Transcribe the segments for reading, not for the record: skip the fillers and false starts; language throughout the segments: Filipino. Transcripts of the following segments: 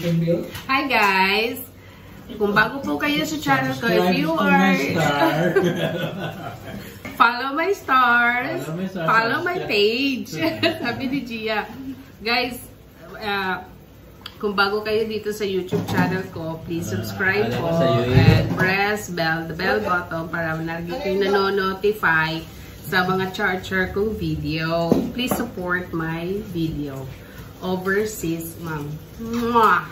Hi guys! Kung bago po kayo sa channel ko, if you are... follow my stars, follow my page. Sabi ni Gia. Guys, kung bago kayo dito sa YouTube channel ko, please subscribe po and press the bell button para lagi kayo nanonotify sa mga charger kong video. Please support my video. Overseas Mom. Mwah!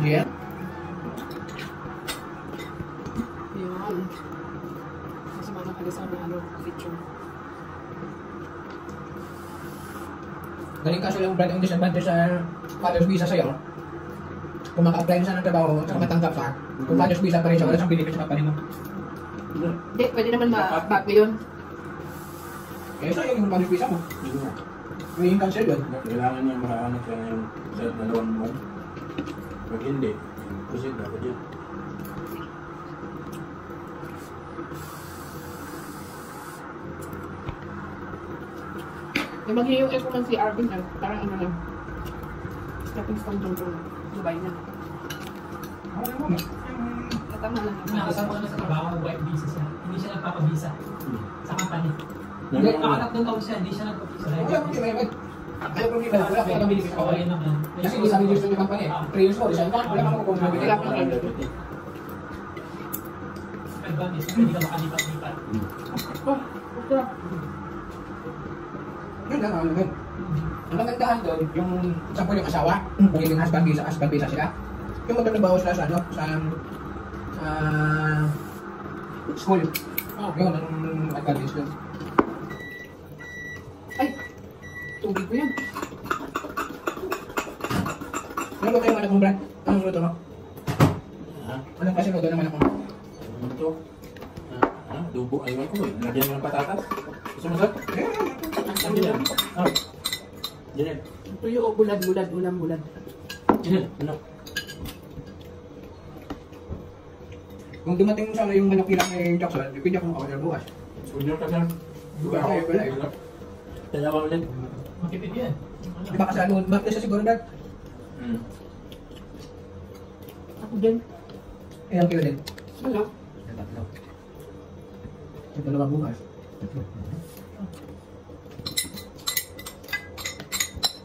Yeah. Yun. Kasi mga kalisan na picture. Galing kaso yung brand yung disadvantage sa father's visa sa'yo. Kung maka-apply sa ng trabaho at matanggap ka, kung father's visa pa rin siya, wala siyang benefit sa kapatid mo. Hindi, pwede naman ma-bago yun. Eh, sa'yo yung father's visa mo. May cancel yun. Kailangan niya makaano siya yung sa dalawang buwan. Pag hindi, proceed na ako dyan. Yung mag-US naman si Arvin, parang ano lang. Stepping stone doon to Dubai na. Tama lang. Nakasama na sa trabaho, white visa siya. Hindi siya nagpapabisa sa company. Hindi. Nakatatlong taon siya, hindi siya nagpapabisa. Ayaw ko nila, wala kang benefit sa kapatid. Kasi isang years na yung company, 3 years old, wala kang kukuha ng benefit. Advantage, hindi ka makalipat-lipat. Yun lang, ano yun. Ang magandahan doon, yung sample yung asawa, kung yung husband visa sila, yung magtrabaho sila sa ano, sa school. Yun, ang advantage doon. Ay! Tubig ko yan. Ano ba tayo anak mo, Brad? Anong luto mo? Ha? Anong kasi luto ng anak mo? Ano ito? Dubo. Ayun ko eh. Lagyan mo ng patatas. Gusto mo, sir? Ano yan? Diyan. Tuyo o bulad-bulad, ulam-bulad. Diyan. Ano? Kung dumating mo sana yung manok ilang ni Jackson, pwede akong makawalan bukas. Unyo ka lang. Bukas kayo pala eh. Kaya ba ulit? Makipid yan. Baka sa ano, bakit sa siguro, Brad? Ako din. Ilang kilo din? Wala. Tatlo. Yung dalawa bukas.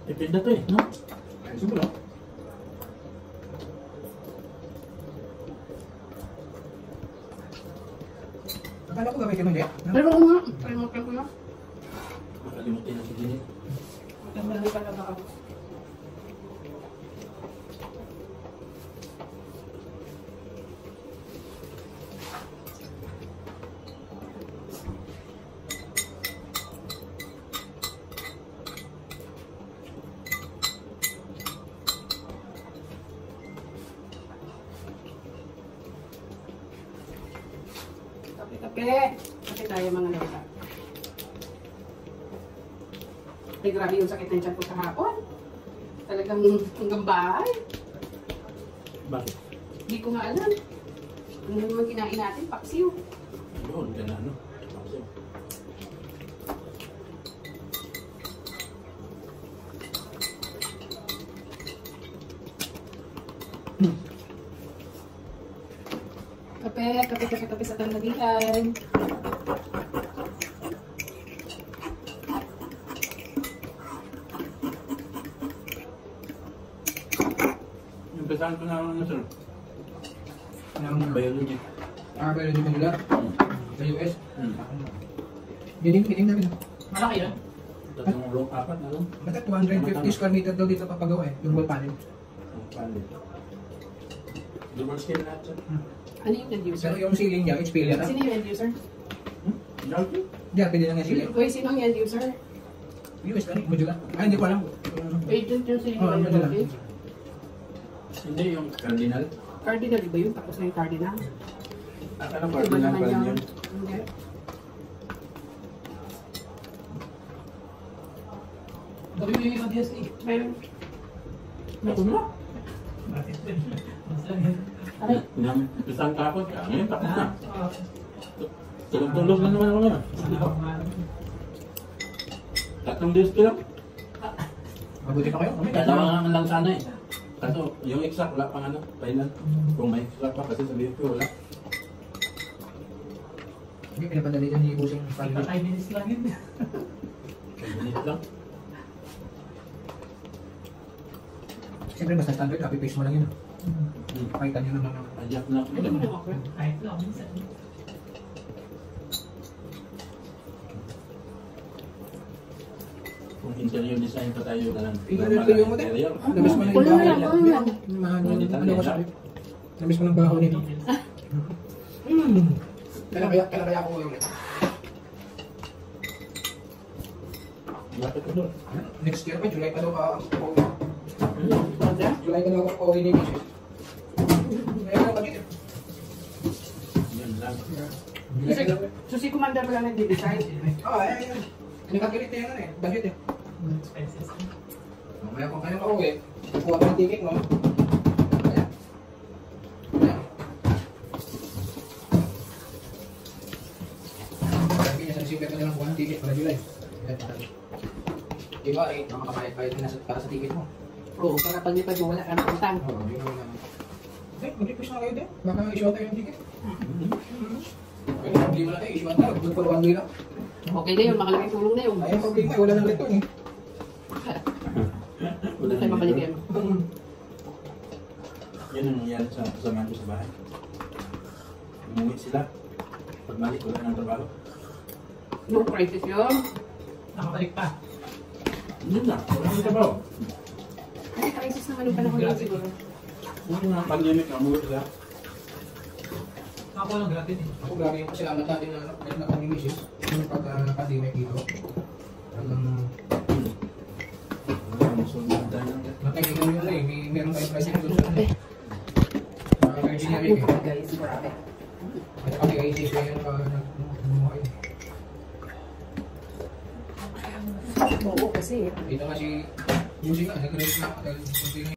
Ipid na to eh, no? Ay, siguro. Akala ko ba gamitin mo, Jet? Pero nga, kalimutan ko na. Makalimutin na si Jenny. Hindi ka na ba ako? Kape. Kape tayo mga lola. Ay, grabe yung sakit ng tiyan ko kahapon. Talagang hanggang bahay. Bakit? Hindi ko nga alam. Ano naman kinain natin? Paksiw. Yun, ka na ano. Kasi, Kape sa tanghalian. yung pesahan ko na ano sir. Ng Biology. biology modular sa US. Hmm. Bidding namin. Malaki yun. Tatlong room, apat na room. Basta 250 square meter daw dito papagawa eh, yung wall panel. Ang panel. Double scale lahat sir. Ano yung end user? Pero yung ceiling niya, HP lang. Sino yung end user? Jalki? Hindi, pwede lang yung ceiling. Uy, sino yung end user? US lang, modular. Ay, hindi ko alam. Agent yung sino Oo, yung modular. voltage? Hindi yung cardinal. Cardinal, iba yun? Tapos na yung cardinal. Akala Iba cardinal naman pa rin yung... yun. Hindi. Gabi mo yung DSA. Meron. Ako na. Bakit? Mas lang yun. Aray. Isang kapot ka. Ngayon tapos na. Tulog-tulog na naman ako ngayon. Tatlong days ko lang. Mabuti pa kayo. Dalawa nga lang sana eh. Kaso yung exact wala pang ano, final. Kung may exact pa kasi sabihin ko wala. Hindi, pinapadali yan ni Busing family. 5 minutes lang yun. 5 minutes lang. Siyempre, basta standard, copy-paste mo lang yun. Pakitan nyo naman. Adjust na. Ano mo ako? Kahit lang, minsan. Kung interior design pa tayo na lang. Interior mo din. Interior. Namiss mo na yung Kulo baho lang, nila. kulo lang. Ano ko sabi? Namiss mo ng baho nito. Kaya ako ulit. Bakit ko doon? Next year pa, July pa daw July pa daw ako pauwi ni Mrs. Kaya ako dito. Yan lang. July pa daw. So si Commander pala nag-design. Ayun. Nakakilit na yan budget eh. Expenses. Mamaya kung kayo pauwi, kuha ka ng ticket mo. Kaya. Sabi niya sa December ka na lang kuha ng ticket para July. Diba, makakabayad ka na para sa ticket mo. Oo, para pag nipad mo wala ka ng utang. Oo, yun naman namin. Eh, mag-request na kayo din. Baka issue tayo yung ticket. Pero problema na tayo, issue tayo. Good for one day lang. Okay na yun, makalaking tulong na yun. Ay, ang problema eh, wala nang return eh. Hindi tayo mabalik yan. Yan ang nangyari sa kasamahan ko sa bahay. Umuwi sila. Pagbalik, wala ng trabaho. No crisis yun. Nakabalik pa. Hindi na, wala ng trabaho. Kasi crisis naman yung panahon yun siguro. Yung mga pandemic na umuwi sila. Ako lang gratis eh. Ako grabe yung pasalamat natin na meron na kami misis. Yung pag-pandemic dito. Wala ng sunod tayo. Nakailan yun na eh. Meron tayong president doon sa engineering eh. Guys, grabe. At kami ISIS na yun nagmumuhay. Oo, kasi Dito nga si Busing nga, nag-release na ako dahil